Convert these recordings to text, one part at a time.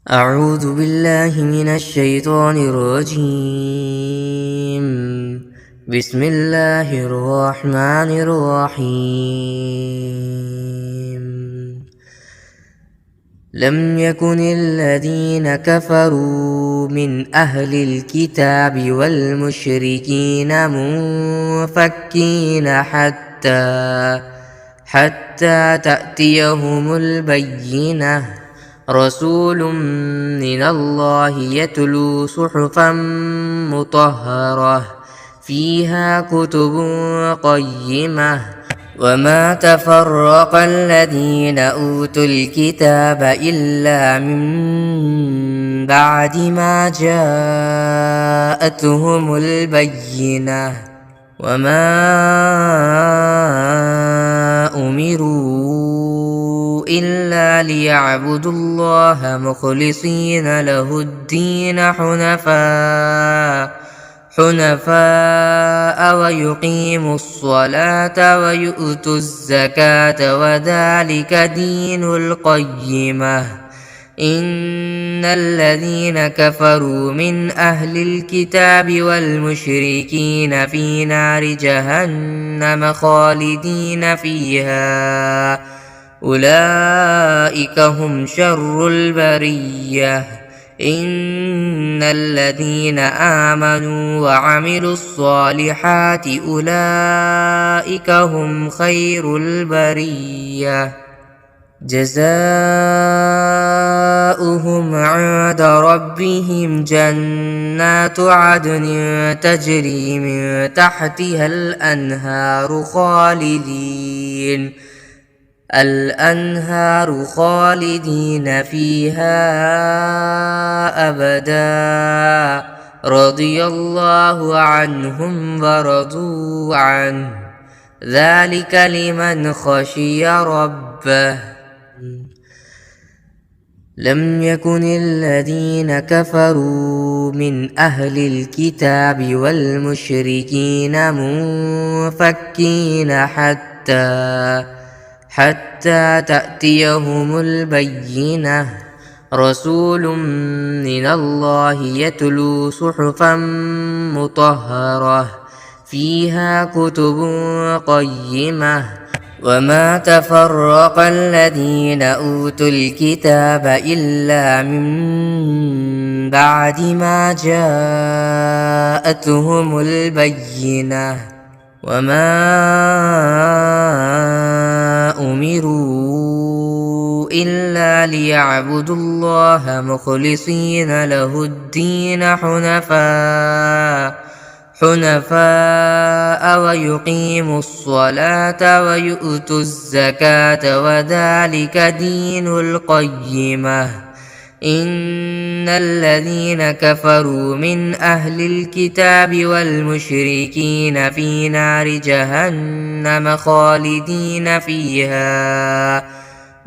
أعوذ بالله من الشيطان الرجيم. بسم الله الرحمن الرحيم. لم يكن الذين كفروا من أهل الكتاب والمشركين منفكين حتى تأتيهم البينة. رسول من الله يتلو صحفا مطهرة فيها كتب قيمة. وما تفرق الذين أوتوا الكتاب إلا من بعد ما جاءتهم البينة. وما أمروا إلا ليعبدوا الله مخلصين له الدين حنفاء ويقيموا الصلاة ويؤتوا الزكاة وذلك دين القيمة. إن الذين كفروا من أهل الكتاب والمشركين في نار جهنم خالدين فيها أولئك هم شر البرية. إن الذين آمنوا وعملوا الصالحات أولئك هم خير البرية. جزاؤهم عند ربهم جنات عدن تجري من تحتها الأنهار خالدين فيها أبدا. رضي الله عنهم ورضوا عنه ذلك لمن خشي ربه. لم يكن الذين كفروا من أهل الكتاب والمشركين منفكين حتى تأتيهم البينة. رسول من الله يتلو صحفا مطهرة فيها كتب قيمة. وما تفرق الذين أوتوا الكتاب إلا من بعد ما جاءتهم البينة. وما أمروا إلا ليعبدوا الله مخلصين له الدين حنفاء ويقيموا الصلاة ويؤتوا الزكاة وذلك دين القيمة. إن الذين كفروا من أهل الكتاب والمشركين في نار جهنم خالدين فيها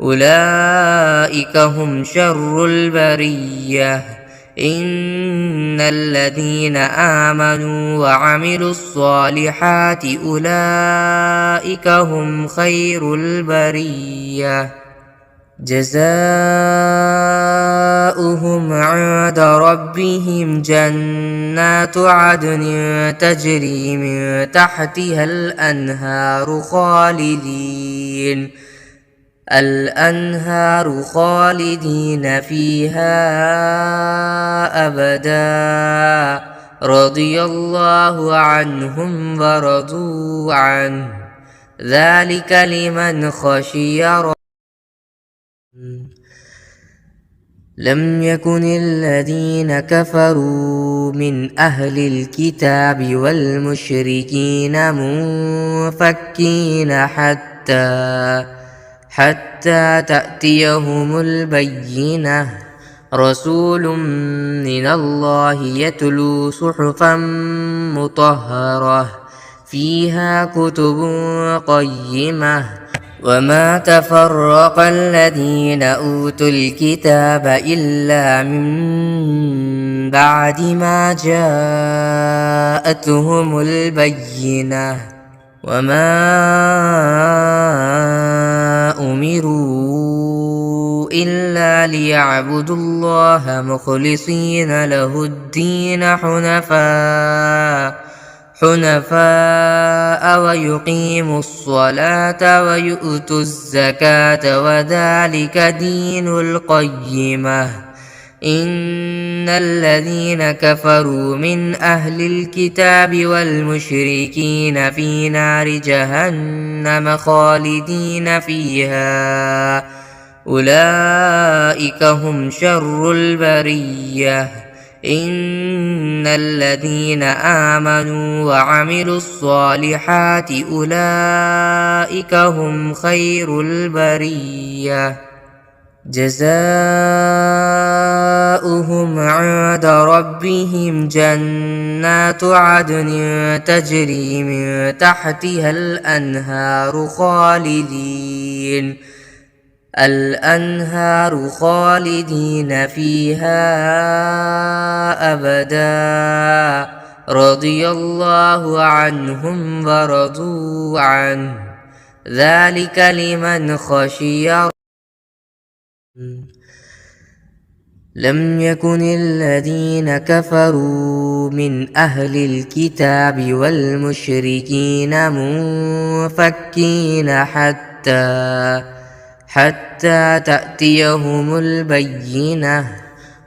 أولئك هم شر البرية. إن الذين آمنوا وعملوا الصالحات أولئك هم خير البرية. جزاؤهم عند ربهم جنات عدن تجري من تحتها الأنهار خالدين فيها أبدا. رضي الله عنهم ورضوا عنه ذلك لمن خشي ربه. لم يكن الذين كفروا من أهل الكتاب والمشركين منفكين حتى تأتيهم البينة. رسول من الله يتلو صحفا مطهرة فيها كتب قيمة. وما تفرق الذين أوتوا الكتاب إلا من بعد ما جاءتهم البينة. وما أمروا إلا ليعبدوا الله مخلصين له الدين حنفاء ويقيموا الصلاة ويؤتوا الزكاة وذلك دين القيمة. إن الذين كفروا من أهل الكتاب والمشركين في نار جهنم خالدين فيها أولئك هم شر البرية. إن الذين آمنوا وعملوا الصالحات أولئك هم خير البرية جزاؤهم عند ربهم جنات عدن تجري من تحتها الأنهار خالدين فيها أبدا رضي الله عنهم ورضوا عنه ذلك لمن خشي. لم يكن الذين كفروا من أهل الكتاب والمشركين منفكين حتى تأتيهم البينة.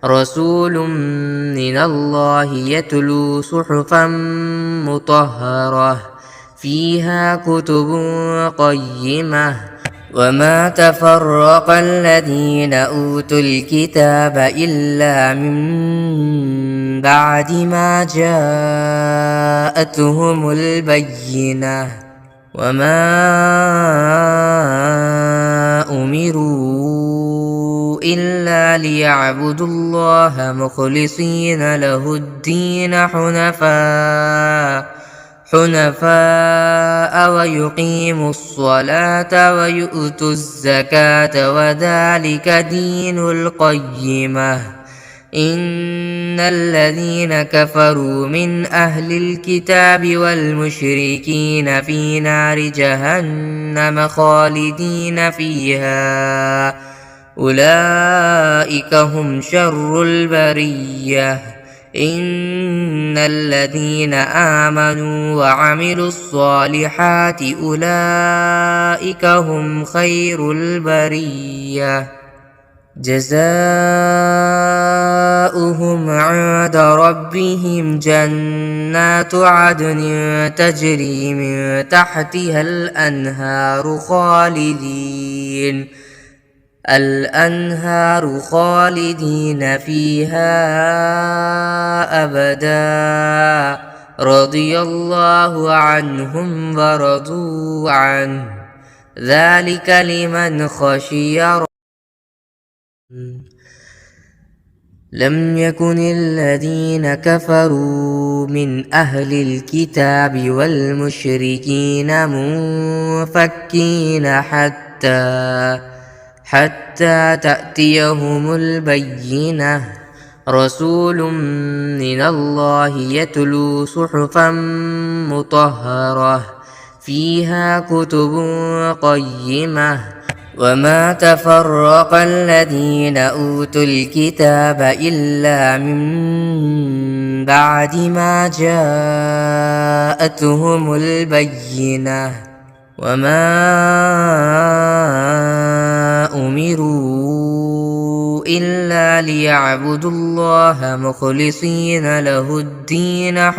رسول من الله يتلو صحفا مطهرة فيها كتب قيمة. وما تفرق الذين أوتوا الكتاب إلا من بعد ما جاءتهم البينة. وما أمروا إلا ليعبدوا الله مخلصين له الدين حنفاء ويقيموا الصلاة ويؤتوا الزكاة وذلك دين القيمة. إن الذين كفروا من أهل الكتاب والمشركين في نار جهنم خالدين فيها أولئك هم شر البرية. إن الذين آمنوا وعملوا الصالحات أولئك هم خير البرية جزاؤهم عند ربهم جنات عدن تجري من تحتها الأنهار خالدين فيها أبدا رضي الله عنهم ورضوا عنه ذلك لمن خشي. لم يكن الذين كفروا من أهل الكتاب والمشركين منفكين حتى تأتيهم البينة. رسول من الله يتلو صحفا مطهرة فيها كتب قيمة. وما تفرق الذين أوتوا الكتاب إلا من بعد ما جاءتهم البينة. وما أمروا إلا ليعبدوا الله مخلصين له الدين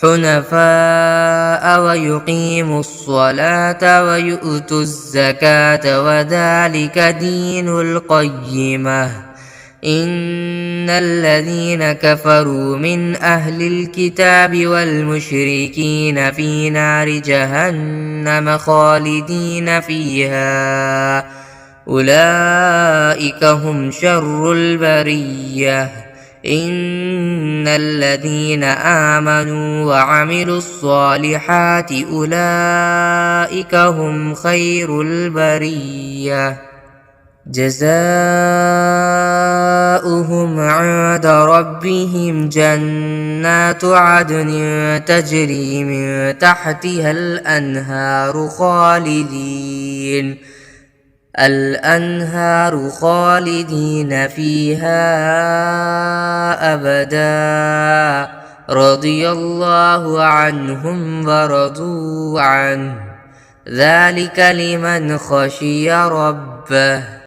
حنفاء ويقيموا الصلاة ويؤتوا الزكاة وذلك دين القيمة. إن الذين كفروا من أهل الكتاب والمشركين في نار جهنم خالدين فيها أولئك هم شر البرية. إن الذين آمنوا وعملوا الصالحات أولئك هم خير البرية جزاؤهم عند ربهم جنات عدن تجري من تحتها الأنهار خالدين فيها أبدا رضي الله عنهم ورضوا عنه ذلك لمن خشي ربه.